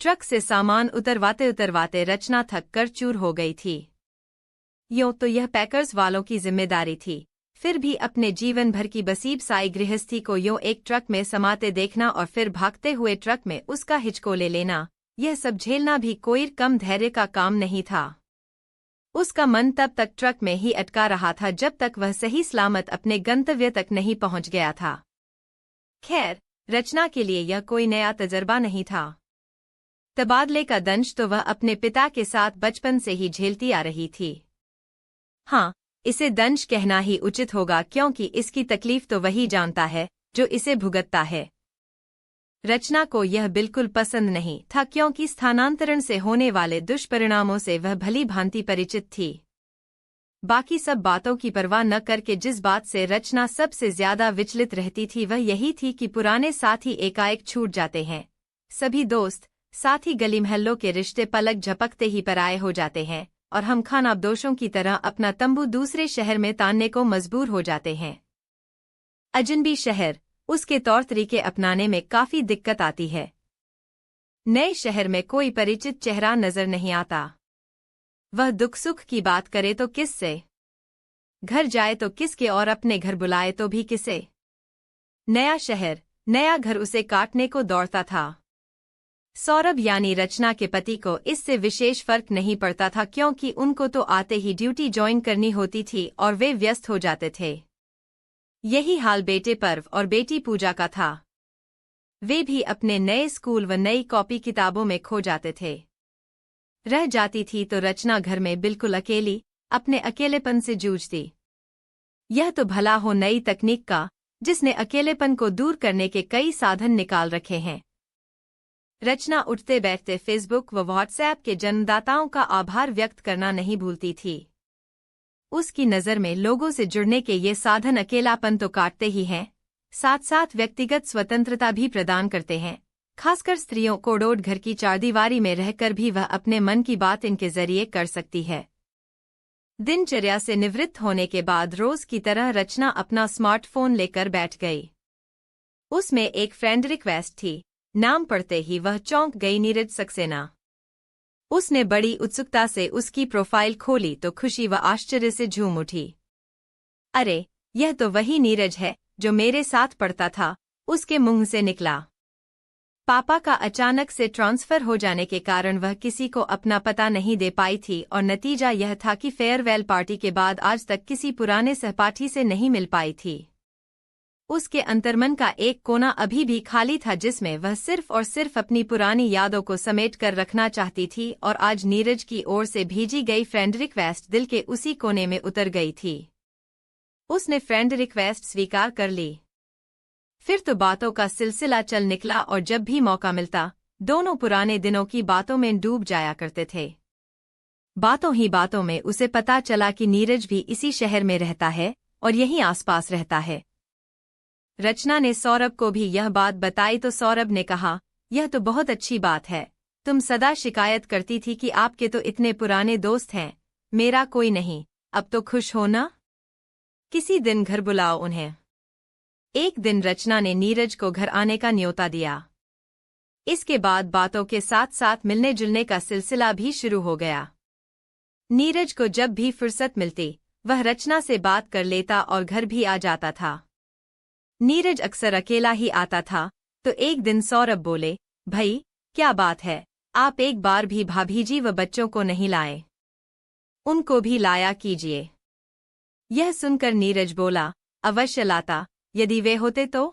Truck से सामान उतरवाते उतरवाते रचना थक कर चूर हो गई थी। यूं तो यह पैकर्स वालों की जिम्मेदारी थी, फिर भी अपने जीवन भर की बसीब साई गृहस्थी को यूं एक ट्रक में समाते देखना और फिर भागते हुए ट्रक में उसका हिचकोले लेना, यह सब झेलना भी कोई कम धैर्य का काम नहीं था। उसका मन तब तक ट्रक में ही अटका रहा था जब तक वह सही सलामत अपने गंतव्य तक नहीं पहुंच गया था। खैर, रचना के लिए यह कोई नया तजर्बा नहीं था। तबादले का दंश तो वह अपने पिता के साथ बचपन से ही झेलती आ रही थी। हाँ, इसे दंश कहना ही उचित होगा क्योंकि इसकी तकलीफ तो वही जानता है जो इसे भुगतता है। रचना को यह बिल्कुल पसंद नहीं था क्योंकि स्थानांतरण से होने वाले दुष्परिणामों से वह भली भांति परिचित थी। बाकी सब बातों की परवाह न करके जिस बात से रचना सबसे ज्यादा विचलित रहती थी वह यही थी कि पुराने साथी एकाएक छूट जाते हैं। सभी दोस्त, साथी, गली महल्लों के रिश्ते पलक झपकते ही पराये हो जाते हैं और हम खानाबदोशों की तरह अपना तंबू दूसरे शहर में तानने को मजबूर हो जाते हैं। अजनबी शहर, उसके तौर तरीके अपनाने में काफी दिक्कत आती है। नए शहर में कोई परिचित चेहरा नजर नहीं आता। वह दुख सुख की बात करे तो किससे, घर जाए तो किसके और अपने घर बुलाए तो भी किसे। नया शहर, नया घर उसे काटने को दौड़ता था। सौरभ यानी रचना के पति को इससे विशेष फर्क नहीं पड़ता था क्योंकि उनको तो आते ही ड्यूटी ज्वाइन करनी होती थी और वे व्यस्त हो जाते थे। यही हाल बेटे पर्व और बेटी पूजा का था। वे भी अपने नए स्कूल व नई कॉपी किताबों में खो जाते थे। रह जाती थी तो रचना घर में बिल्कुल अकेली, अपने अकेलेपन से जूझती। यह तो भला हो नई तकनीक का, जिसने अकेलेपन को दूर करने के कई साधन निकाल रखे हैं। रचना उठते बैठते फेसबुक व व्हाट्सएप के जन्मदाताओं का आभार व्यक्त करना नहीं भूलती थी। उसकी नज़र में लोगों से जुड़ने के ये साधन अकेलापन तो काटते ही हैं, साथ साथ व्यक्तिगत स्वतंत्रता भी प्रदान करते हैं। खासकर स्त्रियों को डोड घर की चारदीवारी में रहकर भी वह अपने मन की बात इनके जरिए कर सकती है। दिनचर्या से निवृत्त होने के बाद रोज की तरह रचना अपना स्मार्टफोन लेकर बैठ गई। उसमें एक फ्रेंड रिक्वेस्ट थी। नाम पढ़ते ही वह चौंक गई, नीरज सक्सेना। उसने बड़ी उत्सुकता से उसकी प्रोफाइल खोली तो खुशी व आश्चर्य से झूम उठी। अरे, यह तो वही नीरज है जो मेरे साथ पढ़ता था, उसके मुंह से निकला। पापा का अचानक से ट्रांसफर हो जाने के कारण वह किसी को अपना पता नहीं दे पाई थी और नतीजा यह था कि फेयरवेल पार्टी के बाद आज तक किसी पुराने सहपाठी से नहीं मिल पाई थी। उसके अंतर्मन का एक कोना अभी भी खाली था जिसमें वह सिर्फ और सिर्फ अपनी पुरानी यादों को समेट कर रखना चाहती थी और आज नीरज की ओर से भेजी गई फ्रेंड रिक्वेस्ट दिल के उसी कोने में उतर गई थी। उसने फ्रेंड रिक्वेस्ट स्वीकार कर ली। फिर तो बातों का सिलसिला चल निकला और जब भी मौका मिलता दोनों पुराने दिनों की बातों में डूब जाया करते थे। बातों ही बातों में उसे पता चला कि नीरज भी इसी शहर में रहता है और यहीं आसपास रहता है। रचना ने सौरभ को भी यह बात बताई तो सौरभ ने कहा, यह तो बहुत अच्छी बात है। तुम सदा शिकायत करती थी कि आपके तो इतने पुराने दोस्त हैं, मेरा कोई नहीं। अब तो खुश हो ना? किसी दिन घर बुलाओ उन्हें। एक दिन रचना ने नीरज को घर आने का न्योता दिया। इसके बाद बातों के साथ साथ मिलने जुलने का सिलसिला भी शुरू हो गया। नीरज को जब भी फुर्सत मिलती वह रचना से बात कर लेता और घर भी आ जाता था। नीरज अक्सर अकेला ही आता था तो एक दिन सौरभ बोले, भाई क्या बात है, आप एक बार भी भाभीजी व बच्चों को नहीं लाए? उनको भी लाया कीजिए। यह सुनकर नीरज बोला, अवश्य लाता, यदि वे होते तो।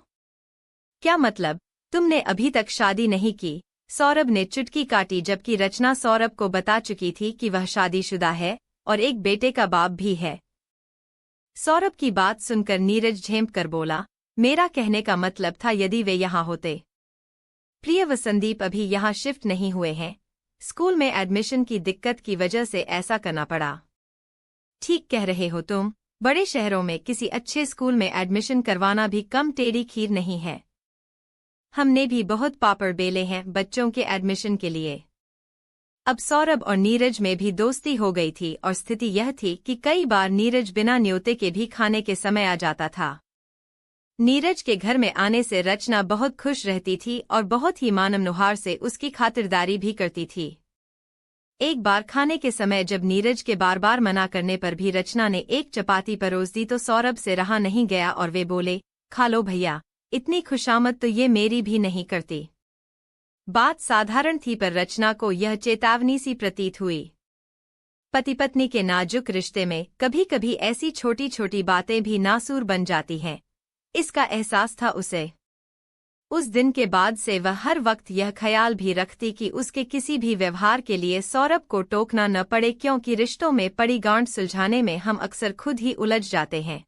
क्या मतलब, तुमने अभी तक शादी नहीं की? सौरभ ने चुटकी काटी जबकि रचना सौरभ को बता चुकी थी कि वह शादीशुदा है और एक बेटे का बाप भी है। सौरभ की बात सुनकर नीरज झेंप कर बोला, मेरा कहने का मतलब था यदि वे यहाँ होते। प्रिय व संदीप अभी यहाँ शिफ्ट नहीं हुए हैं, स्कूल में एडमिशन की दिक्कत की वजह से ऐसा करना पड़ा। ठीक कह रहे हो तुम, बड़े शहरों में किसी अच्छे स्कूल में एडमिशन करवाना भी कम टेढ़ी खीर नहीं है। हमने भी बहुत पापड़ बेले हैं बच्चों के एडमिशन के लिए। अब सौरभ और नीरज में भी दोस्ती हो गई थी और स्थिति यह थी कि कई बार नीरज बिना न्योते के भी खाने के समय आ जाता था। नीरज के घर में आने से रचना बहुत खुश रहती थी और बहुत ही मानमनुहार से उसकी खातिरदारी भी करती थी। एक बार खाने के समय जब नीरज के बार बार मना करने पर भी रचना ने एक चपाती परोस दी तो सौरभ से रहा नहीं गया और वे बोले, खा लो भैया, इतनी खुशामद तो ये मेरी भी नहीं करती। बात साधारण थी पर रचना को यह चेतावनी सी प्रतीत हुई। पति पत्नी के नाजुक रिश्ते में कभी कभी ऐसी छोटी छोटी बातें भी नासूर बन जाती हैं, इसका एहसास था उसे। उस दिन के बाद से वह हर वक्त यह ख्याल भी रखती कि उसके किसी भी व्यवहार के लिए सौरभ को टोकना न पड़े, क्योंकि रिश्तों में पड़ी गांठ सुलझाने में हम अक्सर खुद ही उलझ जाते हैं।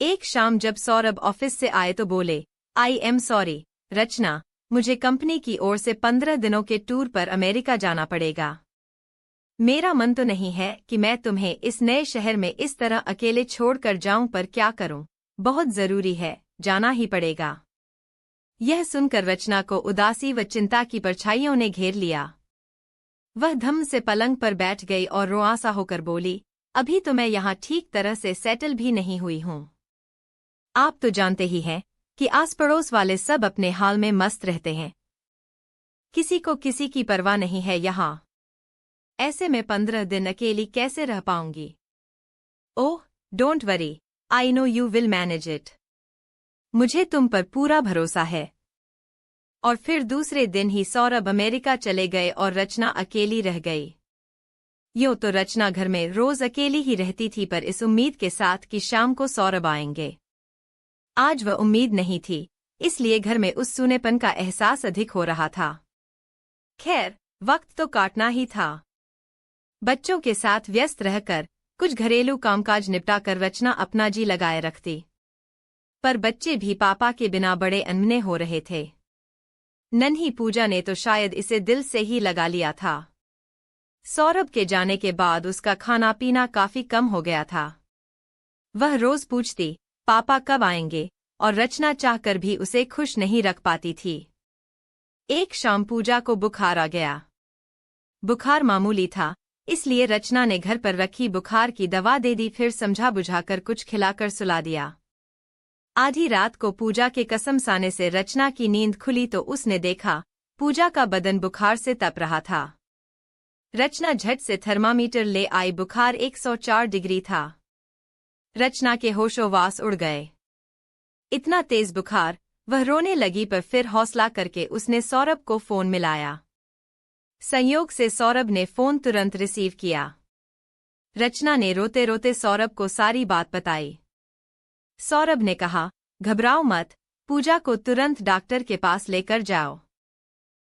एक शाम जब सौरभ ऑफिस से आए तो बोले, आई एम सॉरी रचना, मुझे कंपनी की ओर से 15 दिनों के टूर पर अमेरिका जाना पड़ेगा। मेरा मन तो नहीं है कि मैं तुम्हें इस नए शहर में इस तरह अकेले छोड़कर जाऊं, पर क्या करूं, बहुत जरूरी है, जाना ही पड़ेगा। यह सुनकर रचना को उदासी व चिंता की परछाइयों ने घेर लिया। वह धम से पलंग पर बैठ गई और रुआंसा होकर बोली, अभी तो मैं यहाँ ठीक तरह से सेटल भी नहीं हुई हूँ। आप तो जानते ही हैं कि आस पड़ोस वाले सब अपने हाल में मस्त रहते हैं, किसी को किसी की परवाह नहीं है यहाँ। ऐसे में 15 दिन अकेली कैसे रह पाऊंगी। Oh don't worry, I know you will manage it, मुझे तुम पर पूरा भरोसा है। और फिर दूसरे दिन ही सौरभ अमेरिका चले गए और रचना अकेली रह गई। यूं तो रचना घर में रोज अकेली ही रहती थी, पर इस उम्मीद के साथ कि शाम को सौरभ आएंगे। आज वह उम्मीद नहीं थी, इसलिए घर में उस सूनेपन का एहसास अधिक हो रहा था। खैर, वक्त तो काटना ही था। बच्चों के साथ व्यस्त रहकर कुछ घरेलू कामकाज निपटाकर रचना अपना जी लगाए रखती, पर बच्चे भी पापा के बिना बड़े अनमने हो रहे थे। नन्ही पूजा ने तो शायद इसे दिल से ही लगा लिया था। सौरभ के जाने के बाद उसका खाना पीना काफी कम हो गया था। वह रोज पूछती, पापा कब आएंगे, और रचना चाहकर भी उसे खुश नहीं रख पाती थी। एक शाम पूजा को बुखार आ गया। बुखार मामूली था, इसलिए रचना ने घर पर रखी बुखार की दवा दे दी, फिर समझा बुझाकर कुछ खिलाकर सुला दिया। आधी रात को पूजा के कसमसाने से रचना की नींद खुली तो उसने देखा पूजा का बदन बुखार से तप रहा था। रचना झट से थर्मामीटर ले आई, बुखार 104 डिग्री था। रचना के होशोवास उड़ गए। इतना तेज बुखार, वह रोने लगी, पर फिर हौसला करके उसने सौरभ को फोन मिलाया। संयोग से सौरभ ने फोन तुरंत रिसीव किया। रचना ने रोते रोते सौरभ को सारी बात बताई। सौरभ ने कहा, घबराओ मत, पूजा को तुरंत डॉक्टर के पास लेकर जाओ।